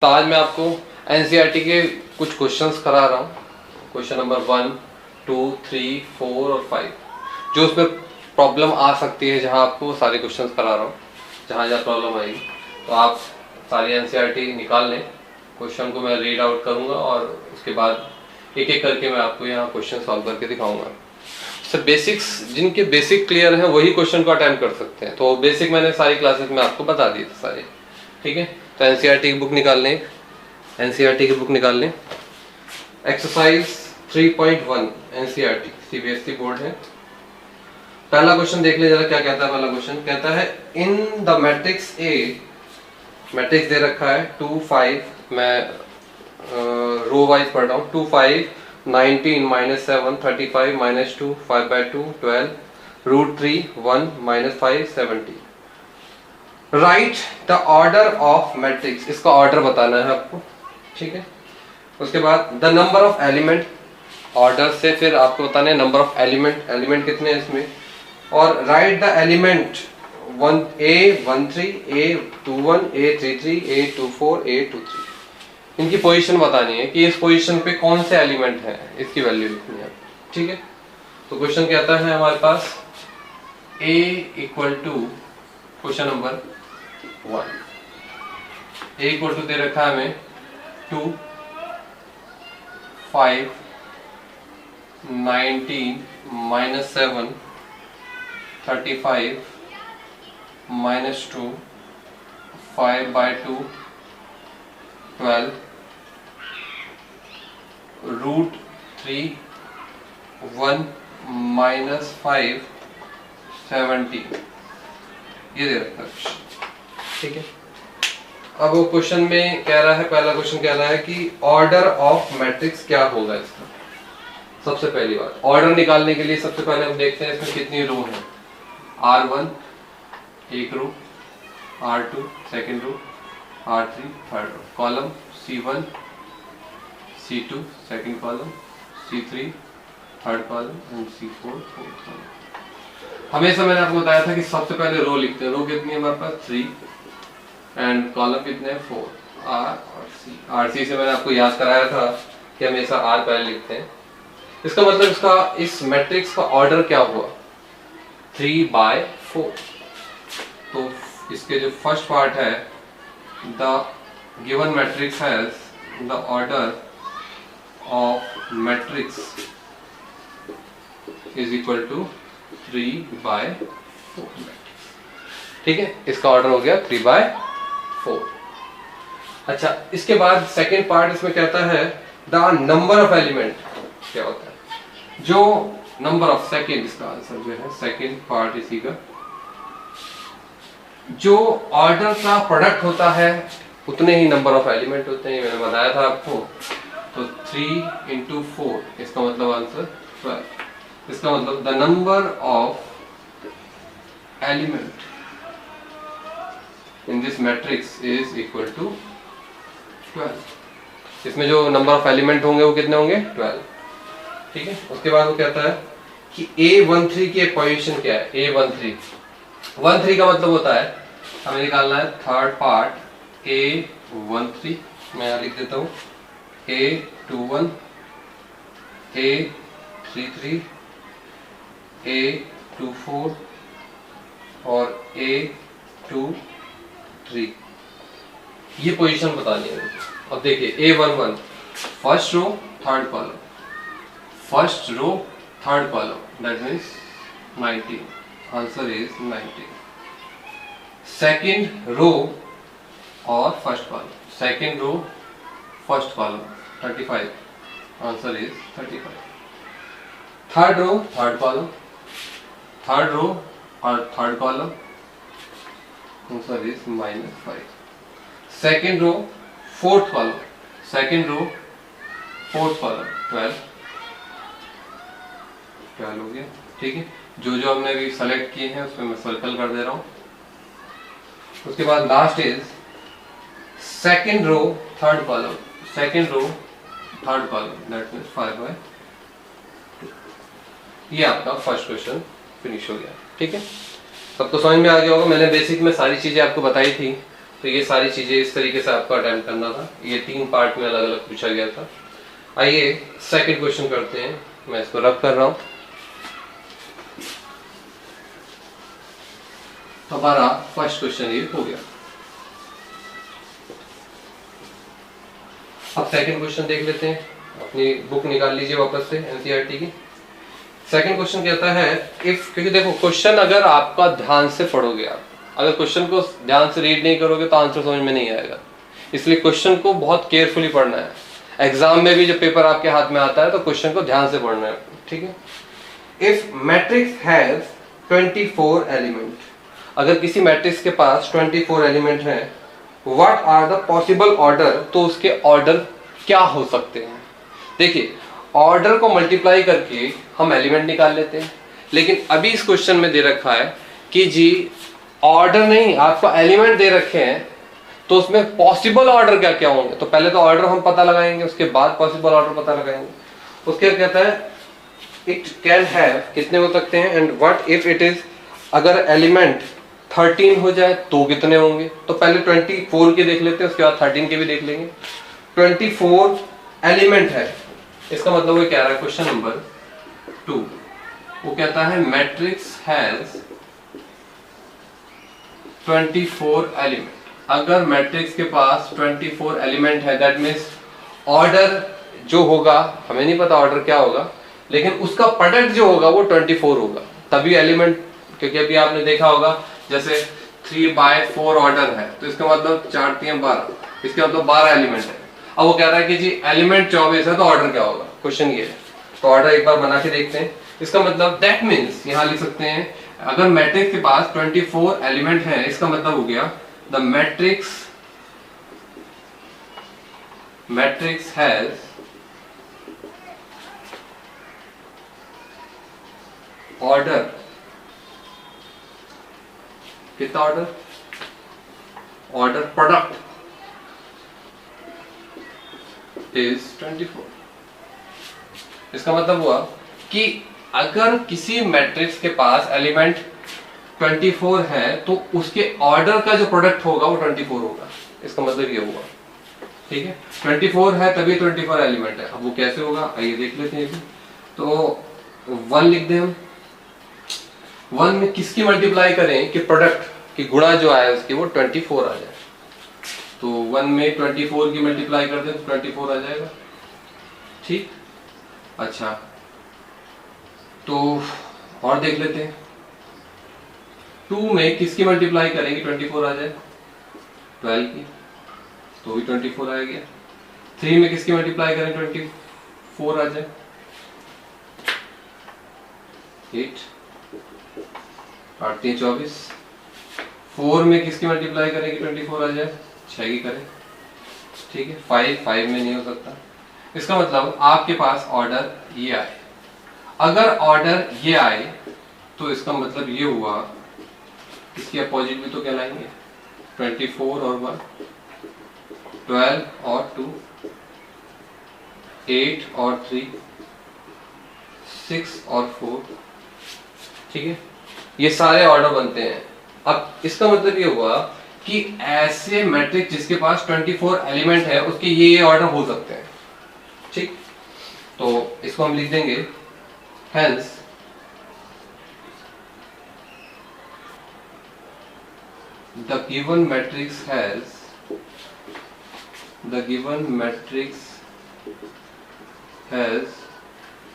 तो आज मैं आपको एनसीईआरटी के कुछ क्वेश्चंस करा रहा हूँ। क्वेश्चन नंबर 1, 2, 3, 4 और 5 जो उसमें प्रॉब्लम आ सकती है, जहाँ आपको सारे क्वेश्चंस करा रहा हूँ। जहाँ जहाँ प्रॉब्लम आएगी तो आप सारी एनसीईआरटी निकाल लें। क्वेश्चन को मैं रीड आउट करूँगा और उसके बाद एक एक करके मैं आपको यहाँ क्वेश्चन सॉल्व करके दिखाऊंगा। सर बेसिक्स, जिनके बेसिक क्लियर हैं वही क्वेश्चन को अटेम्प्ट कर सकते हैं। तो बेसिक मैंने सारी क्लासेस में आपको बता दिए थे सारे, ठीक है। तो एनसीईआरटी की बुक निकाल लें, एनसीईआरटी की बुक निकाल लें। एक्सरसाइज 3.1 एनसीईआरटी सीबीएसई बोर्ड है। पहला क्वेश्चन देख ले जरा, क्या कहता है। पहला क्वेश्चन कहता है in the matrix A, matrix दे रखा है 2, 5, मैं रो वाइज पढ़ रहा हूँ। 2, 5, 19, -7, 35, -2, 5/2, 12, √3, 1, -5, 70। Right the order of matrix, इसका ऑर्डर बताना है आपको, ठीक है। उसके बाद the number of element, order से फिर आपको बताना है नंबर ऑफ एलिमेंट, एलिमेंट कितने हैं इसमें। और right the element A13, A21, A33, A24, A23। इनकी पोजीशन बतानी है कि इस पोजीशन पे कौन से एलिमेंट है, इसकी वैल्यू लिखनी है, ठीक है। तो क्वेश्चन कहता है हमारे पास A equal to, question number 1, A equal to दे रखा है हमें 2, 5, 19, -7, 35, -2, 5/2, 12, √3, 1, -5, 70। ये दे रखा है, ठीक है। अब वो क्वेश्चन में कह रहा है, पहला क्वेश्चन कह रहा है कि ऑर्डर ऑफ मैट्रिक्स क्या होगा इसका। सबसे पहली बात, ऑर्डर निकालने के लिए सबसे पहले हम देखते हैं इसमें कितनी रो है। R1 एक row, R2 second row, R3 third row. Column C1, C2 second column, C3 third column and C4 fourth column. हमेशा मैंने आपको बताया था कि सबसे पहले रो लिखते हैं। रो कितनी है हमारे पास 3 एंड कॉलम कितने हैं 4, R और C। RC से मैंने आपको याद कराया था कि हमेशा R पहले लिखते हैं। इसका मतलब इसका इस मैट्रिक्स का ऑर्डर क्या हुआ, 3/4। तो इसके जो फर्स्ट पार्ट है, the given matrix has the order of matrix is equal to 3/4, ठीक है। इसका ऑर्डर हो गया 3/4। अच्छा, इसके बाद सेकेंड पार्ट इसमें कहता है द नंबर ऑफ एलिमेंट क्या होता है। जो नंबर ऑफ, सेकेंड इसका आंसर जो है, सेकेंड पार्ट इसी का, जो ऑर्डर का प्रोडक्ट होता है उतने ही नंबर ऑफ एलिमेंट होते हैं, मैंने बताया था आपको। तो 3 × 4, इसका मतलब आंसर 12। इसका मतलब the number of element in this matrix is equal to 12। इसमें जो नंबर ऑफ एलिमेंट होंगे वो कितने होंगे, 12, ठीक है। उसके बाद वो कहता है कि A13 की पोजीशन क्या है। A13 का मतलब होता है, हमें निकालना है थर्ड पार्ट A13। मैं यहाँ लिख देता हूँ A21, A33, A24 और A23। ये पोजीशन बतानी है। अब देखिए A11 first row third column, first row third column, that means 19। Answer is 19। Second row और first column, second row first column 35। Answer is 35। Third row third column, third row और third column, answer is -5। Second row fourth column, second row fourth column 12 हो गया, ठीक है। जो जो हमने अभी सेलेक्ट किए हैं उसमें मैं सर्कल कर दे रहा हूँ। उसके बाद last is second row third column, second row third column, that means 5/2। ये आपका फर्स्ट क्वेश्चन फिनिश हो गया, ठीक है। सबको समझ में आ गया होगा। मैंने बेसिक में सारी चीजें आपको बताई थी, तो ये सारी चीजें इस तरीके से आपको अटेम्प्ट करना था। ये 3 पार्ट में अलग अलग पूछा गया था। आइए सेकंड क्वेश्चन करते हैं। मैं इसको रब कर रहा हूं। हमारा फर्स्ट क्वेश्चन ये हो गया। अब सेकंड क्वेश्चन देख लेते हैं। अपनी बुक निकाल लीजिए वापस से एनसीईआरटी की। सेकंड क्वेश्चन कहता है इफ, क्योंकि देखो क्वेश्चन अगर आपका ध्यान से पढ़ोगे, आप अगर क्वेश्चन को ध्यान से रीड नहीं करोगे तो आंसर समझ में नहीं आएगा। इसलिए क्वेश्चन को बहुत केयरफुली पढ़ना है। एग्जाम में भी जब पेपर आपके हाथ में आता है तो क्वेश्चन को ध्यान से पढ़ना है, ठीक है। इफ मैट्रिक्स हैज 24 एलिमेंट, अगर किसी मैट्रिक्स के पास 24 एलिमेंट है, what are the possible order, तो उसके ऑर्डर क्या हो सकते हैं। देखिए ऑर्डर को मल्टीप्लाई करके हम एलिमेंट निकाल लेते हैं, लेकिन अभी इस क्वेश्चन में दे रखा है कि जी ऑर्डर नहीं, आपको एलिमेंट दे रखे हैं, तो उसमें पॉसिबल ऑर्डर क्या क्या होंगे। तो पहले तो ऑर्डर हम पता लगाएंगे, उसके बाद पॉसिबल ऑर्डर पता लगाएंगे। उसके कहता है इट कैन हैव, कितने हो सकते हैं, and what if it is, अगर एलिमेंट 13 हो जाए तो कितने होंगे। तो पहले 24 के देख लेते हैं, उसके बाद 13 के भी देख लेंगे। 24 एलिमेंट है, इसका मतलब वो कह रहा है क्वेश्चन नंबर 2, वो कहता है मैट्रिक्स हैज 24 एलिमेंट। अगर मैट्रिक्स के पास 24 एलिमेंट है, दैट मीन्स ऑर्डर जो होगा, हमें नहीं पता ऑर्डर क्या होगा, लेकिन उसका प्रोडक्ट जो होगा वो 24 होगा, तभी एलिमेंट। क्योंकि अभी आपने देखा होगा जैसे 3/4 ऑर्डर है, तो इसका मतलब 4 3 12, इसका मतलब 12 एलिमेंट है। अब वो कह रहा है कि जी एलिमेंट 24 है तो ऑर्डर क्या होगा, क्वेश्चन ये है। तो ऑर्डर एक बार बना के देखते हैं। इसका मतलब दैट मीन्स, यहां लिख सकते हैं अगर मैट्रिक्स के पास 24 एलिमेंट है, इसका मतलब हो गया द मैट्रिक्स हैज ऑर्डर, कितना ऑर्डर, ऑर्डर प्रोडक्ट इज 24। इसका मतलब हुआ कि अगर किसी मैट्रिक्स के पास एलिमेंट 24 है तो उसके ऑर्डर का जो प्रोडक्ट होगा वो 24 होगा। इसका मतलब ये हुआ, ठीक है। 24 है तभी 24 एलिमेंट है। अब वो कैसे होगा आइए देख लेते हैं। तो 1 लिख दें हम। 1 में किसकी मल्टीप्लाई करें कि प्रोडक्ट की गुणा जो आया उसकी वो 24 आ जाए। तो 1 में 24 की मल्टीप्लाई कर दें तो 24 आ जाएगा, ठीक। अच्छा तो और देख लेते हैं। 2 में किसकी मल्टीप्लाई करेंगे 24 आ जाए, 12 की, तो भी 24 आ गया। 3 में किसकी मल्टीप्लाई करें 24 आ जाए, 8, 8 3 24। 4 में किसकी मल्टीप्लाई करेंगे 24 आ जाए, 6 की करें, ठीक है। 5 में नहीं हो सकता। इसका मतलब आपके पास ऑर्डर ये आए। अगर ऑर्डर ये आए तो इसका मतलब ये हुआ, इसकी अपोजिट भी तो कहलाएंगे 24 और 1, 12 और 2, 8 और 3, 6 और 4, ठीक है। ये सारे ऑर्डर बनते हैं। अब इसका मतलब ये हुआ कि ऐसे मैट्रिक्स जिसके पास 24 एलिमेंट है उसके ये ऑर्डर हो सकते हैं, ठीक। तो इसको हम लिख देंगे hence the given matrix has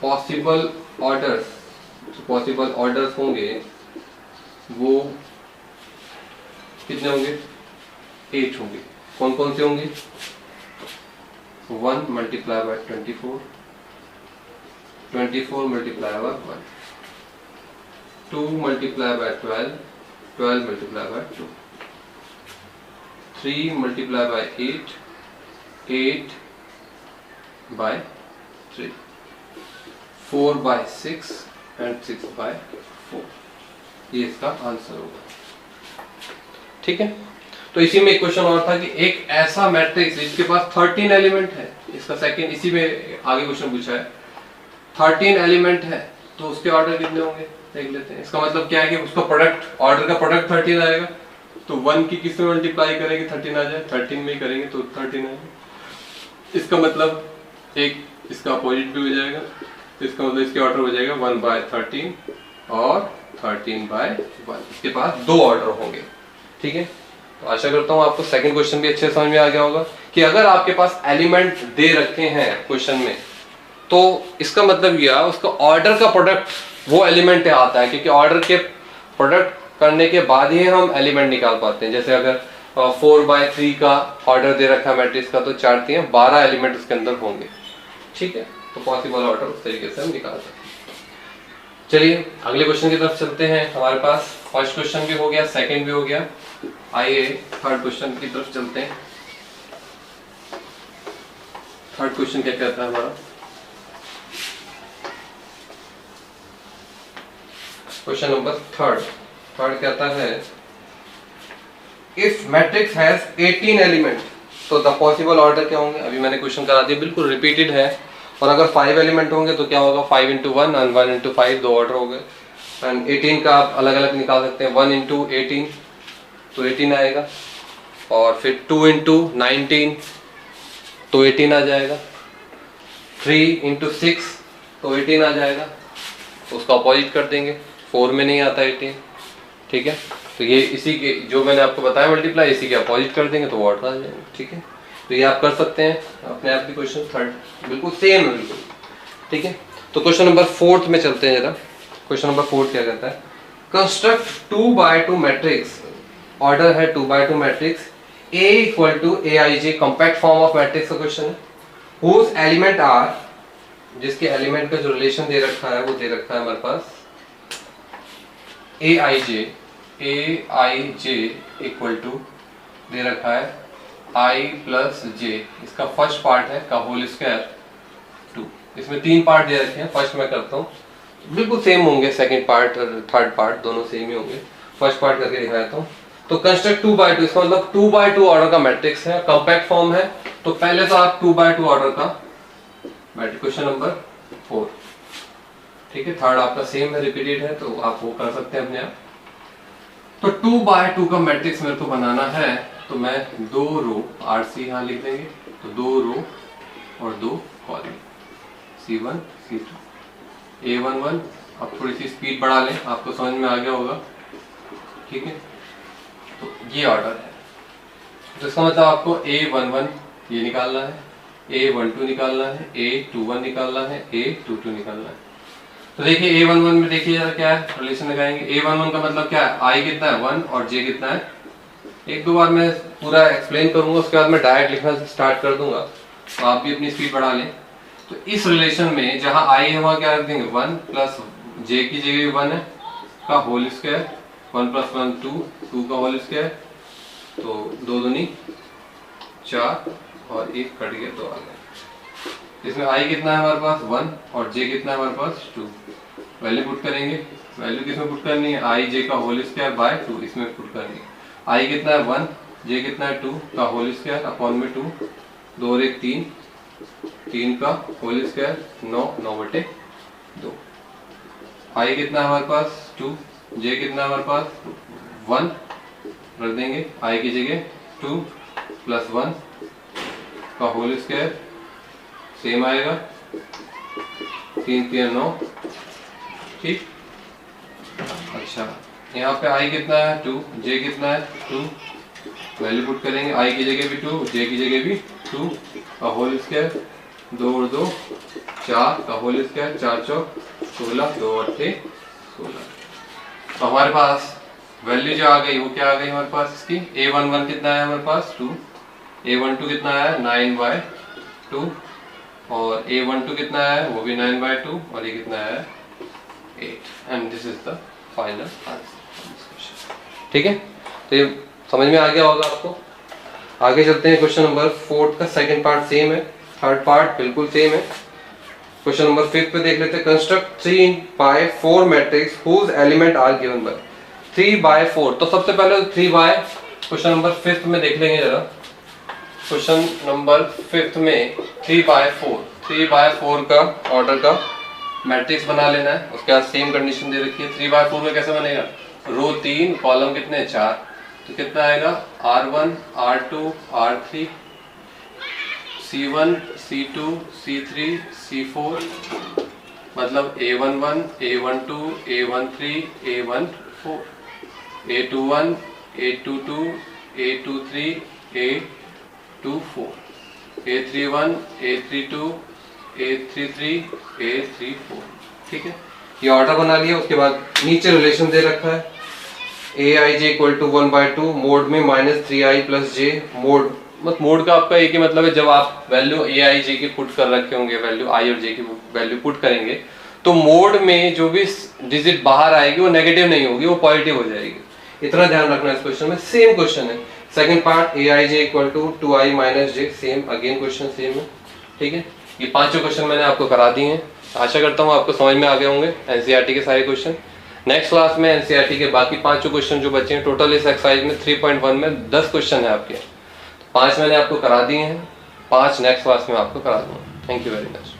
possible orders। तो पॉसिबल ऑर्डर्स होंगे वो कितने होंगे, 8 होंगे। कौन कौन से होंगे, 1 multiply by 24, 24 multiply by 1, 2 multiply by 12, 12 multiply by 2, 3 multiply by 8, 8 by 3, 4 by 6 and 6 by 4। ये इसका आंसर होगा, ठीक है। तो इसी में एक क्वेश्चन और था कि एक ऐसा मैट्रिक्स जिसके पास 13 एलिमेंट है, इसका सेकंड इसी में आगे क्वेश्चन पूछा है, 13 एलिमेंट है तो उसके ऑर्डर कितने होंगे देख लेते हैं। इसका मतलब क्या है कि उसका प्रोडक्ट, ऑर्डर का प्रोडक्ट 13 आएगा, तो 1 की किस में मल्टीप्लाई करेंगे 13 आ जाए, 13 में करेंगे तो 13 आएगा। इसका मतलब एक इसका अपोजिट भी हो जाएगा, तो इसका मतलब इसके ऑर्डर हो जाएगा 1/13 और 13/1। इसके पास 2 ऑर्डर होंगे। ठीक है, तो आशा करता हूँ आपको सेकंड क्वेश्चन भी अच्छे समझ में आ गया होगा कि अगर आपके पास एलिमेंट दे रखे हैं क्वेश्चन में, तो इसका मतलब यह उसका ऑर्डर का प्रोडक्ट वो एलिमेंट आता है, क्योंकि ऑर्डर के प्रोडक्ट करने के बाद ही हम एलिमेंट निकाल पाते हैं। जैसे अगर 4/3 का ऑर्डर दे रखा है मैट्रिक्स का, तो 4 3 12 एलिमेंट उसके अंदर होंगे। ठीक है, तो पॉसिबल ऑर्डर उस तरीके से हम निकाल सकते हैं। चलिए अगले क्वेश्चन की तरफ चलते हैं। हमारे पास फर्स्ट क्वेश्चन भी हो गया, सेकंड भी हो गया, आइए थर्ड क्वेश्चन की तरफ चलते हैं। थर्ड क्वेश्चन क्या कहता है हमारा? क्वेश्चन नंबर थर्ड कहता है इफ मैट्रिक्स हैज 18 एलिमेंट, तो द पॉसिबल ऑर्डर क्या होंगे? अभी मैंने क्वेश्चन करा दिया, बिल्कुल रिपीटेड है। और अगर 5 एलिमेंट होंगे तो क्या होगा? 5 × 1 और 1 × 5, 2 ऑर्डर हो गए। एंड 18 का आप अलग अलग निकाल सकते हैं, 1 × 18 तो 18 आएगा, और फिर 2 × 19 तो 18 आ जाएगा, 3 × 6 तो 18 आ जाएगा। तो उसका अपोजिट कर देंगे, 4 में नहीं आता 18। ठीक है, तो ये इसी के जो मैंने आपको बताया मल्टीप्लाई, इसी के अपोजिट कर देंगे तो वो ऑर्डर आ जाएगा। ठीक है, तो ये आप कर सकते हैं अपने आप की। क्वेश्चन थर्ड बिल्कुल सेम है, बिल्कुल ठीक है। तो क्वेश्चन नंबर 4 में चलते हैं जरा। क्वेश्चन नंबर 4 क्या कहता है? कंस्ट्रक्ट 2/2 मैट्रिक्स, ऑर्डर है 2/2 matrix, A = Aij, compact form of matrix का क्वेश्चन है। हुज एलिमेंट आर, जिसके एलिमेंट का जो रिलेशन दे रखा है वो दे रखा है हमारे पास Aij इक्वल टू दे रखा है I + j, इसका फर्स्ट पार्ट है का होल स्क्वायर 2। इसमें 3 पार्ट दे रखे हैं, फर्स्ट मैं करता हूँ, बिल्कुल सेम होंगे, सेकंड पार्ट और थर्ड पार्ट दोनों सेम ही होंगे। फर्स्ट पार्ट करके दिखाता हूँ। तो कंस्ट्रक्ट 2/2, इसका मतलब 2/2 ऑर्डर का मैट्रिक्स है, कॉम्पैक्ट फॉर्म है। तो पहले तो आप 2/2 ऑर्डर का मैट्रिक्स, क्वेश्चन नंबर 4, ठीक है, थर्ड आपका सेम है, रिपीटेड है, तो आप वो कर सकते हैं अपने आप। तो 2/2 का मैट्रिक्स मेरे को बनाना है, तो मैं 2 रो RC यहाँ लिख देंगे, तो 2 रो और 2 कॉलम, C1 C2 A11। अब थोड़ी सी स्पीड बढ़ा लें, आपको समझ में आ गया होगा। ठीक है, तो ये ऑर्डर है। तो इसका मतलब आपको A11 ये निकालना है, A12 निकालना है, A21 निकालना है, A22 निकालना है। तो देखिए A11 में देखिए जरा क्या है, रिलेशन लगाएंगे। A11 का मतलब क्या है? I कितना है 1 और J कितना है। एक दो बार मैं पूरा एक्सप्लेन करूंगा, उसके बाद मैं डायरेक्ट लिखना स्टार्ट कर दूंगा, तो आप भी अपनी स्पीड बढ़ा लें। तो इस रिलेशन में जहां I है वहां क्या रख देंगे 1 प्लस J की जगह 1 है का होल स्क्वायर, 1 + 1 2 का होल स्क्वायर, तो 2 दूनी 4 और 1 कट गया 2 आ गया। इसमें I कितना है हमारे पास 1 और J कितना है हमारे पास 2। वैल्यू पुट करेंगे, वैल्यू किसमें पुट करनी है? I J का होल स्क्वायर बाय 2 इसमें पुट करनी है। I कितना है 1, J कितना है 2 का होल स्क्वायर अपॉन में 2, 2 और 1 3, 3 का होल स्क्वायर 9, 9/2। I कितना है हमारे पास 2, J कितना है हमारे पास 1 रख देंगे, I की जगह 2 + 1 का होल स्क्वायर सेम आएगा, 3 3 9। ठीक, अच्छा यहाँ पे I कितना है 2, J कितना है 2, वैल्यू पुट करेंगे, I की जगह भी 2, J की जगह भी 2 का होल स्क्वायर, 2 और 2 4 का होल स्क्वायर, 4 चौक 16, 2 और 8 16। तो हमारे पास वैल्यू जो आ गई वो क्या आ गई हमारे पास इसकी? A11 कितना है हमारे पास 2, A12 कितना है 9/2 और A12 कितना है वो भी 9/2 और ये कितना है 8। And this is the final answer. ठीक है, तो ये समझ में आ गया होगा आपको। आगे चलते हैं, क्वेश्चन नंबर 4 का सेकंड पार्ट सेम है, थर्ड पार्ट बिल्कुल सेम है। क्वेश्चन नंबर 5 पे देख लेते हैं। Construct 3/4 matrix whose element are given by 3/4। तो सबसे पहले 3/, क्वेश्चन नंबर 5 में देख लेंगे जरा। क्वेश्चन नंबर 5 में 3/4 का ऑर्डर का मैट्रिक्स बना लेना है। उसके बाद सेम कंडीशन दे रखी है। 3/4 में कैसे बनेगा? रो 3 कॉलम कितने 4, तो कितना आएगा R1 R2 R3 C1 C2 C3 C4 मतलब A11 A12 A13 A14 A21 A22 A23 A24 A31 A32 A33 A34। ठीक है, ये ऑर्डर बना लिया। उसके बाद नीचे रिलेशन दे रखा है aij इक्वल टू 1/2 मोड में -3i प्लस j। मोड का आपका एक ही मतलब है, जब आप वैल्यू aij की पुट कर रखे होंगे, वैल्यू i और j की वैल्यू पुट करेंगे तो मोड में जो भी डिजिट बाहर आएगी वो नेगेटिव नहीं होगी, वो पॉजिटिव हो जाएगी। इतना ध्यान रखना इस क्वेश्चन में। सेम क्वेश्चन है second part aij equal to 2i minus j, same again question same है। ठीक है, ये पांचों क्वेश्चन मैंने आपको करा दिए हैं। आशा करता हूँ आपको समझ में आ गए होंगे एनसीईआरटी के सारे क्वेश्चन। नेक्स्ट क्लास में एनसीईआरटी के बाकी पांचों क्वेश्चन जो बचे हैं, टोटल इस एक्सरसाइज में 3.1 में 10 क्वेश्चन है आपके, 5 मैंने आपको करा दिए हैं, 5 नेक्स्ट क्लास में आपको करा दूंगा। Thank you very much.